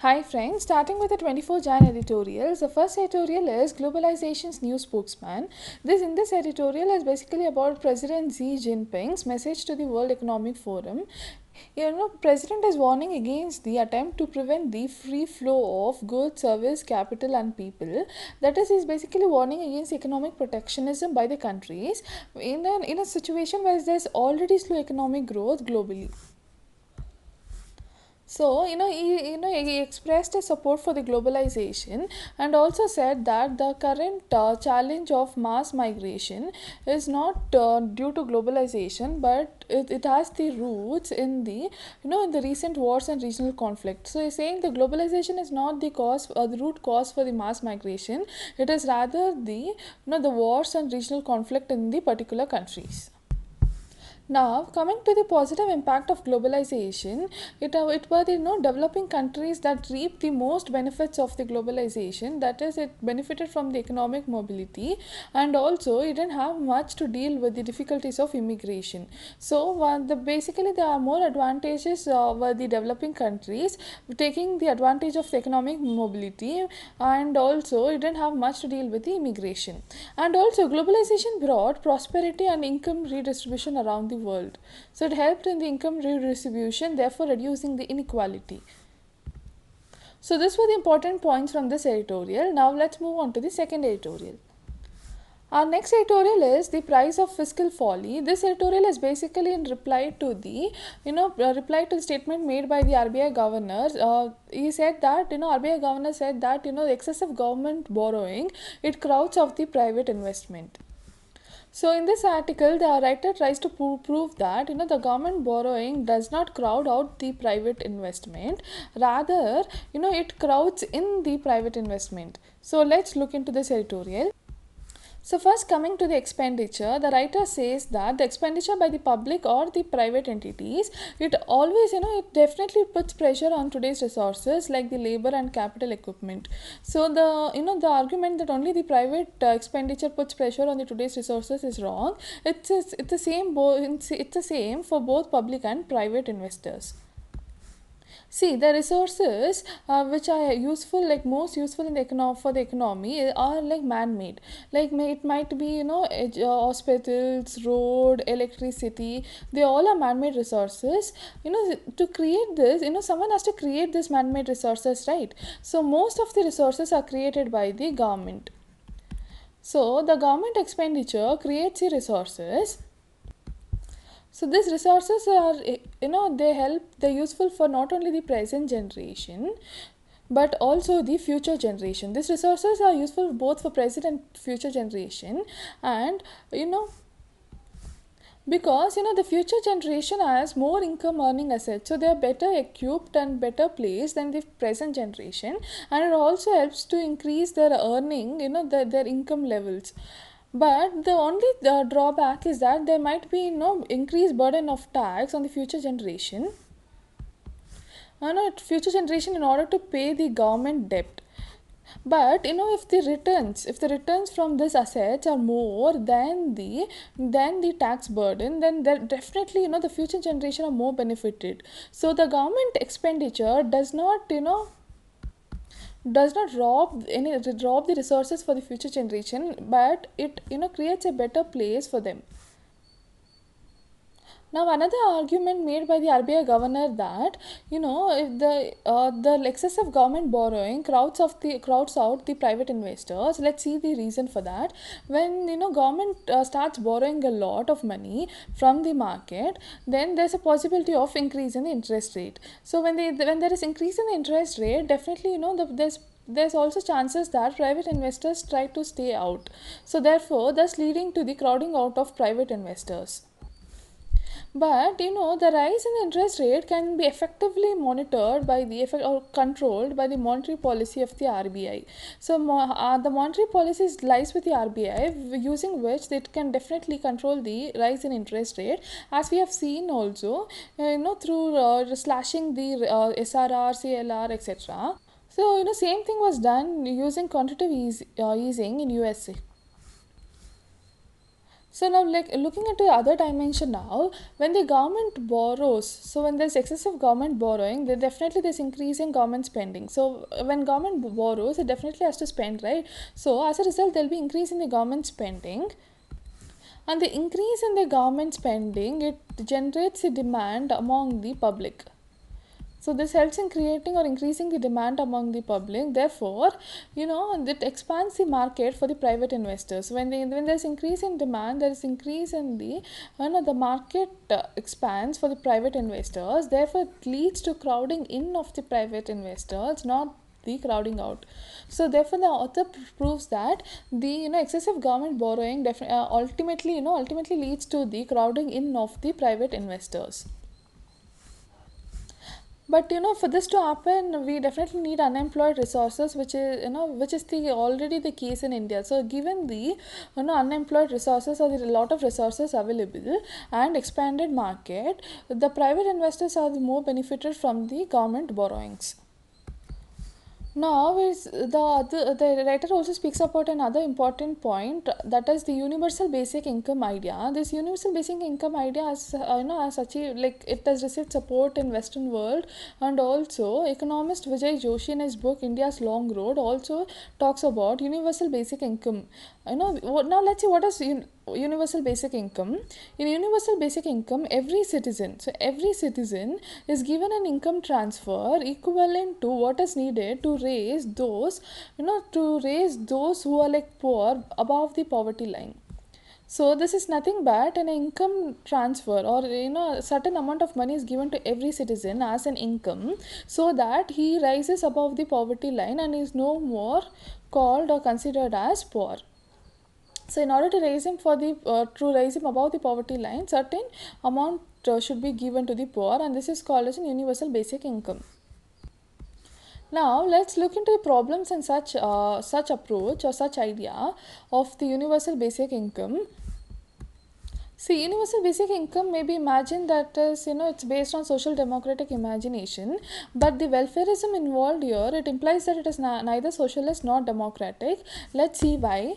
Hi friends, starting with the 24 Jan editorials. The first editorial is Globalization's New Spokesman. This editorial is basically about President Xi Jinping's message to the World Economic Forum. President is warning against the attempt to prevent the free flow of goods, service, capital and people. That is, he's basically warning against economic protectionism by the countries in a situation where there's already slow economic growth globally. So, he expressed his support for the globalization and also said that the current challenge of mass migration is not due to globalization, but it has the roots in the recent wars and regional conflict. So, he's saying the globalization is not the cause, the root cause for the mass migration. It is rather the wars and regional conflict in the particular countries. Now, coming to the positive impact of globalization, it were the developing countries that reap the most benefits of the globalization. That is, it benefited from the economic mobility, and also it didn't have much to deal with the difficulties of immigration. So, basically there are more advantages were the developing countries taking the advantage of the economic mobility, and also it didn't have much to deal with the immigration. And also, globalization brought prosperity and income redistribution around the world. So it helped in the income redistribution, therefore reducing the inequality. So these were the important points from this editorial. Now let's move on to the second editorial. Our next editorial is the price of fiscal folly. This editorial is basically in reply to the statement made by the RBI governor. He said that RBI governor said that the excessive government borrowing, it crowds out the private investment. So in this article, the writer tries to prove that the government borrowing does not crowd out the private investment. Rather, it crowds in the private investment. So let's look into this editorial. So first, coming to the expenditure, the writer says that the expenditure by the public or the private entities, it always, it definitely puts pressure on today's resources like the labor and capital equipment. So the argument that only the private expenditure puts pressure on the today's resources is wrong. It's the same for both public and private investors. See, the resources which are useful, like most useful in the for the economy, are like man-made. Like it might be hospitals, road, electricity. They all are man-made resources. To create this, someone has to create this man-made resources, right? So most of the resources are created by the government. So the government expenditure creates the resources. So these resources are, they're useful for not only the present generation, but also the future generation. These resources are useful both for present and future generation, and because the future generation has more income earning assets, so they are better equipped and better placed than the present generation, and it also helps to increase their earning, their income levels. But the only drawback is that there might be increased burden of tax on the future generation, future generation in order to pay the government debt. But if the returns from these assets are more than the tax burden, then definitely the future generation are more benefited. So the government expenditure does not rob the resources for the future generation, but it creates a better place for them. Now, another argument made by the RBI governor that if the excessive government borrowing crowds out the private investors. Let's see the reason for that. When government starts borrowing a lot of money from the market, then there's a possibility of increase in the interest rate. So when there is increase in the interest rate, definitely there's also chances that private investors try to stay out. So therefore, thus leading to the crowding out of private investors. But the rise in the interest rate can be effectively monitored by the effect or controlled by the monetary policy of the RBI. So the monetary policy lies with the RBI, using which it can definitely control the rise in interest rate, as we have seen also, through slashing the SRR, CLR, etc. So same thing was done using quantitative easing in USA. So now, like looking at the other dimension now, when the government borrows, so when there's excessive government borrowing, there definitely there's increasing government spending. So when government borrows, it definitely has to spend, right? So as a result, there'll be increase in the government spending, and the increase in the government spending, it generates a demand among the public. So this helps in creating or increasing the demand among the public. Therefore, it expands the market for the private investors. When there's increase in demand, there is increase in the market expands for the private investors. Therefore, it leads to crowding in of the private investors, not the crowding out. So therefore, the author proves that the excessive government borrowing ultimately leads to the crowding in of the private investors. But for this to happen, we definitely need unemployed resources, which is the already the case in India. So given the unemployed resources, or the lot of resources available, and expanded market, the private investors are the more benefited from the government borrowings. Now, is the writer also speaks about another important point, that is the universal basic income idea. This universal basic income idea has achieved, like it has received support in Western world, and also economist Vijay Joshi in his book India's Long Road also talks about universal basic income. Now let's see what is universal basic income. In universal basic income, every citizen is given an income transfer equivalent to what is needed to raise those who are like poor above the poverty line. So this is nothing but an income transfer, or a certain amount of money is given to every citizen as an income, so that he rises above the poverty line and is no more called or considered as poor. So in order to raise him above the poverty line, certain amount should be given to the poor, and this is called as an universal basic income. Now let's look into the problems in such approach or such idea of the universal basic income. See, universal basic income may be imagined that is, it's based on social democratic imagination, but the welfareism involved here, it implies that it is neither socialist nor democratic. Let's see why.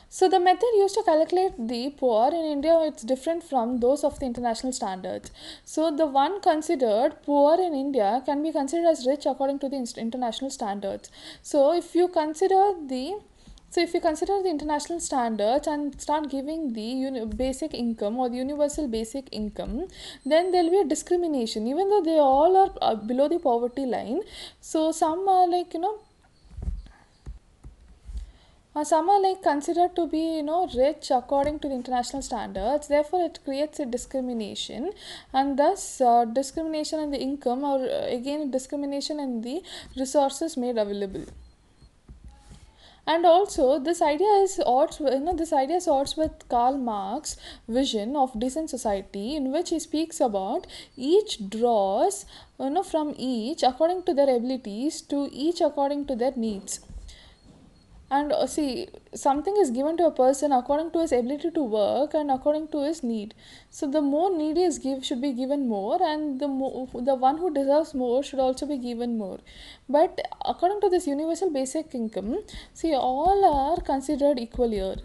So the method used to calculate the poor in India, it's different from those of the international standards. So the one considered poor in India can be considered as rich according to the international standards. So if you consider the international standards and start giving the basic income or the universal basic income, then there will be a discrimination, even though they all are below the poverty line. So some are like considered to be rich according to the international standards. Therefore it creates a discrimination, and thus discrimination in the income, or again discrimination in the resources made available. And also this idea is odds with Karl Marx's vision of decent society, in which he speaks about each draws from each according to their abilities, to each according to their needs. And see, something is given to a person according to his ability to work and according to his need. So the more needy is should be given more, and the one who deserves more should also be given more. But according to this universal basic income, see, all are considered equal here.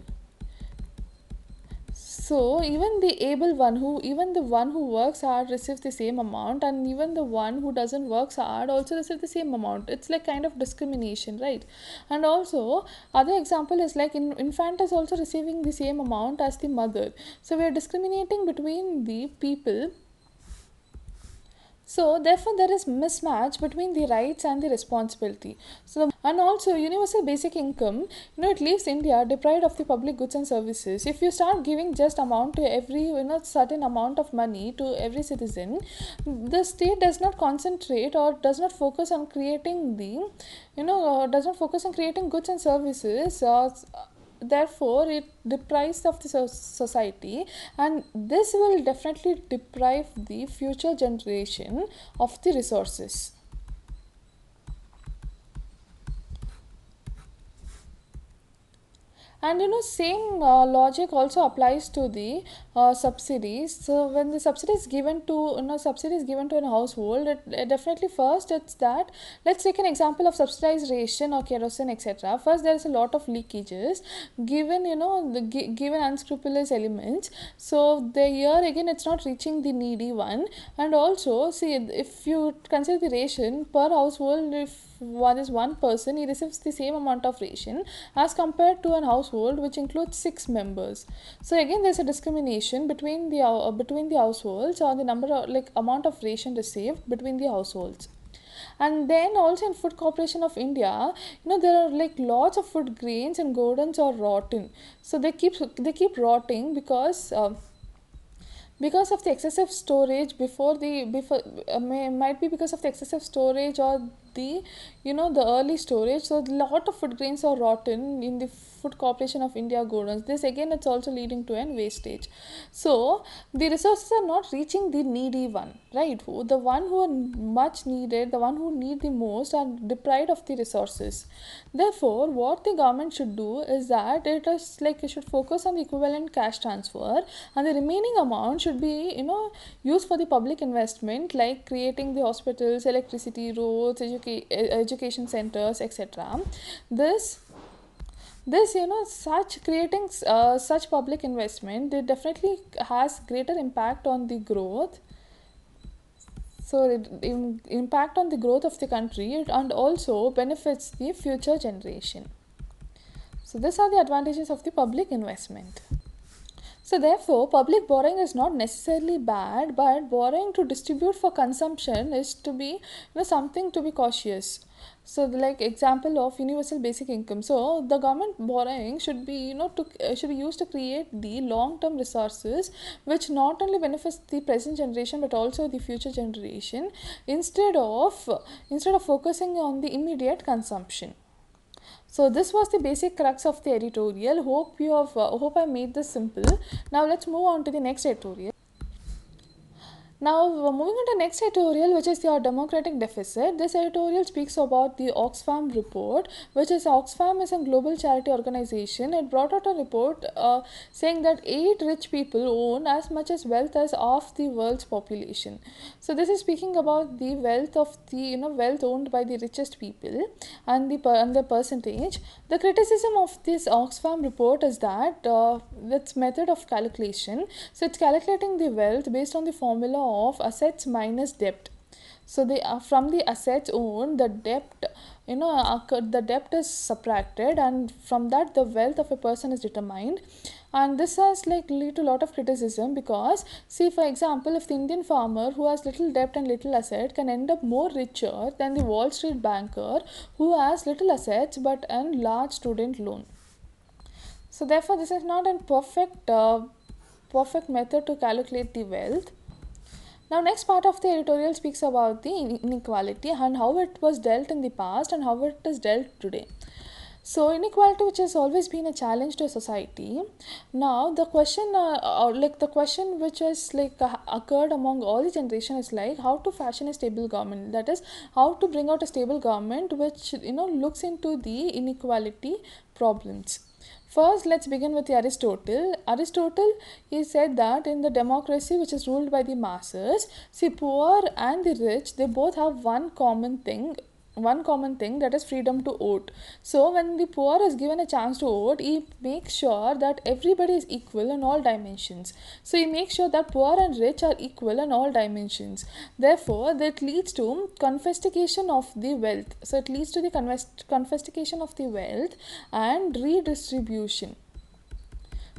So even the one who works hard receives the same amount, and even the one who doesn't work hard also receives the same amount. It's like kind of discrimination, right? And also other example is like infant is also receiving the same amount as the mother. So we are discriminating between the people. So therefore there is mismatch between the rights and the responsibility. And also universal basic income, it leaves India deprived of the public goods and services. If you start giving just amount to every certain amount of money to every citizen, the state does not concentrate or does not focus on creating goods and services. Therefore it deprives of the society, and this will definitely deprive the future generation of the resources. And same logic also applies to the subsidies. So when the subsidy is given to subsidy is given to a household, it definitely first it's that, let's take an example of subsidized ration or kerosene, etc. First, there is a lot of leakages given given unscrupulous elements. So the here again it's not reaching the needy one. And also see, if you consider the ration per household, if one is one person, he receives the same amount of ration as compared to an household which includes 6 members. So again there's a discrimination between the households, or the number of like amount of ration received between the households. And then also in Food Corporation of India, there are like lots of food grains and godans are rotten. So they keep rotting because of the excessive storage before might be because of the excessive storage, or the the early storage. So a lot of food grains are rotten in the Food Corporation of India godowns. This again it's also leading to an wastage. So the resources are not reaching the needy one, right? The one who are much needed, the one who need the most, are deprived of the resources. Therefore what the government should do is that it should focus on the equivalent cash transfer, and the remaining amount should be used for the public investment, like creating the hospitals, electricity, roads, education centers, etc. This such creating such public investment, it definitely has greater impact on the growth. So impact on the growth of the country, and also benefits the future generation. So these are the advantages of the public investment. So therefore, public borrowing is not necessarily bad, but borrowing to distribute for consumption is to be something to be cautious. So like example of universal basic income. So the government borrowing should be should be used to create the long term resources, which not only benefits the present generation but also the future generation, instead of focusing on the immediate consumption. So this was the basic crux of the editorial. Hope I made this simple. Now let's move on to the next editorial. Now, moving on to the next editorial, which is your democratic deficit. This editorial speaks about the Oxfam report, which is Oxfam is a global charity organization. It brought out a report saying that 8 rich people own as much as wealth as half the world's population. So this is speaking about the wealth of the wealth owned by the richest people, and the percentage. The criticism of this Oxfam report is that its method of calculation. So it's calculating the wealth based on the formula of assets minus debt. So they are from the assets owned, the debt the debt is subtracted, and from that the wealth of a person is determined. And this has lead to a lot of criticism, because see, for example, if the Indian farmer who has little debt and little asset can end up more richer than the Wall Street banker who has little assets but a large student loan. So therefore this is not a perfect method to calculate the wealth. Now next part of the editorial speaks about the inequality and how it was dealt in the past and how it is dealt today. So inequality, which has always been a challenge to society. Now the question which has occurred among all the generation is how to fashion a stable government, that is how to bring out a stable government which looks into the inequality problems. First, let's begin with Aristotle. Aristotle, he said that in the democracy which is ruled by the masses, see, poor and the rich, they both have one common thing, that is freedom to vote. So when the poor is given a chance to vote, he makes sure that everybody is equal in all dimensions. So he makes sure that poor and rich are equal in all dimensions. Therefore that leads to confiscation of the wealth. So it leads to the confiscation of the wealth and redistribution.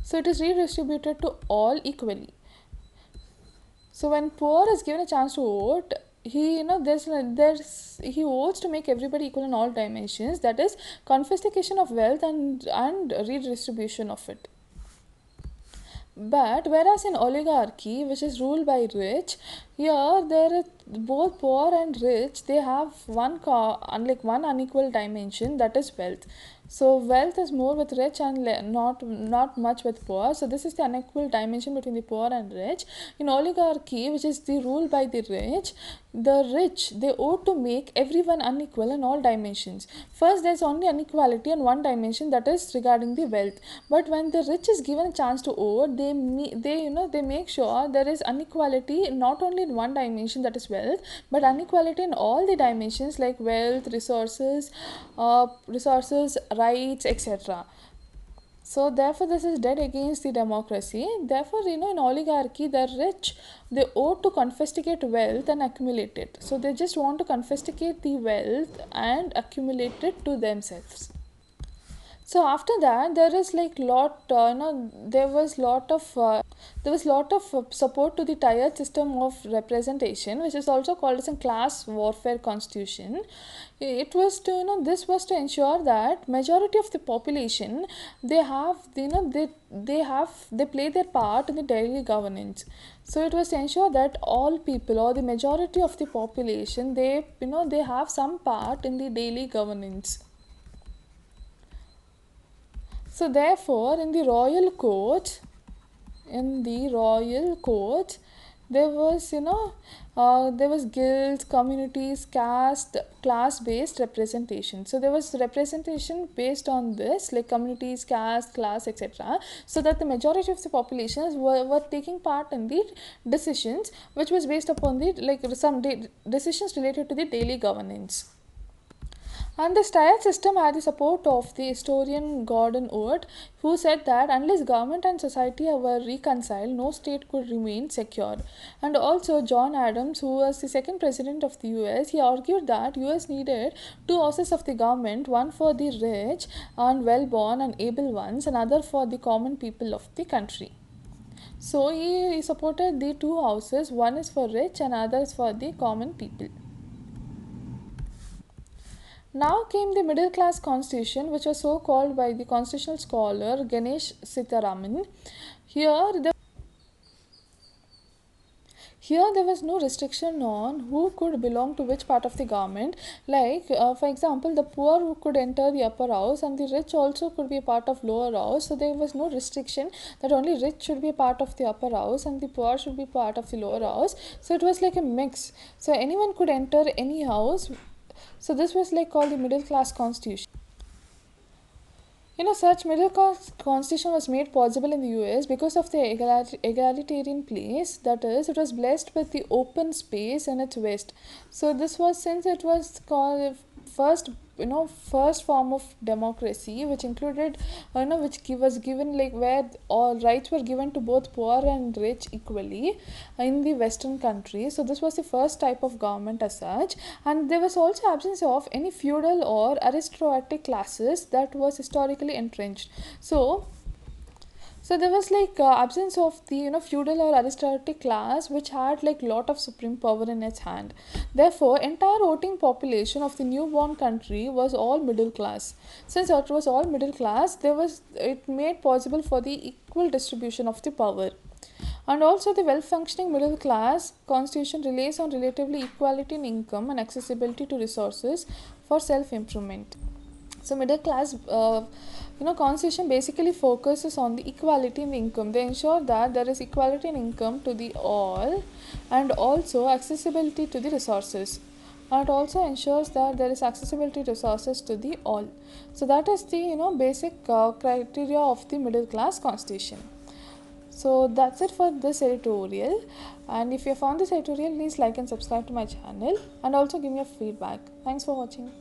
So it is redistributed to all equally. So when poor is given a chance to vote, he he votes to make everybody equal in all dimensions, that is confiscation of wealth and redistribution of it. But whereas in oligarchy, which is ruled by rich, Here there is both poor and rich, they have unlike one unequal dimension, that is wealth. So wealth is more with rich and not much with poor. So this is the unequal dimension between the poor and rich. In oligarchy, which is the rule by the rich, they ought to make everyone unequal in all dimensions. First, there's only inequality in one dimension, that is regarding the wealth. But when the rich is given a chance to vote, they make sure there is inequality not only in one dimension, that is wealth, but inequality in all the dimensions like wealth, resources, rights, etc. So therefore this is dead against the democracy. Therefore, in oligarchy, the rich, they ought to confiscate wealth and accumulate it. So they just want to confiscate the wealth and accumulate it to themselves. So after that, there is like lot there was lot of support to the tiered system of representation, which is also called as a class warfare constitution. It was to, this was to ensure that majority of the population, they have, they play their part in the daily governance. So it was to ensure that all people, or the majority of the population, they have some part in the daily governance. So therefore, in the royal court, there was, there was guilds, communities, caste, class-based representation. So there was representation based on this, like communities, caste, class, etc. So that the majority of the populations were taking part in the decisions, which was based upon the decisions related to the daily governance. And this tier system had the support of the historian Gordon Wood, who said that unless government and society were reconciled, no state could remain secure. And also John Adams, who was the second president of the US, he argued that US needed two houses of the government, one for the rich and well-born and able ones, another for the common people of the country. So he supported the two houses, one is for rich and other is for the common people. Now came the middle class constitution, which was so called by the constitutional scholar Ganesh Sitaraman. Here, the Here there was no restriction on who could belong to which part of the government. Like, for example, the poor who could enter the upper house and the rich also could be a part of lower house. So there was no restriction that only rich should be a part of the upper house and the poor should be part of the lower house. So it was like a mix. So anyone could enter any house. So this was like called the middle class constitution. Such middle class constitution was made possible in the US because of the egalitarian place, that is, it was blessed with the open space in its west. So this was, since it was called first first form of democracy, which included was given, like, where all rights were given to both poor and rich equally in the western countries. So this was the first type of government as such, and there was also absence of any feudal or aristocratic classes that was historically entrenched. So there was like absence of the feudal or aristocratic class, which had like lot of supreme power in its hand. Therefore, entire voting population of the newborn country was all middle class. Since it was all middle class, it made possible for the equal distribution of the power. And also the well-functioning middle class constitution relies on relatively equality in income and accessibility to resources for self-improvement. So middle class constitution basically focuses on the equality in the income. They ensure that there is equality in income to the all, and also accessibility to the resources. And it also ensures that there is accessibility to resources to the all. So that is the basic criteria of the middle class constitution. So that's it for this editorial, and if you found this editorial, please like and subscribe to my channel, and also give me a feedback. Thanks for watching.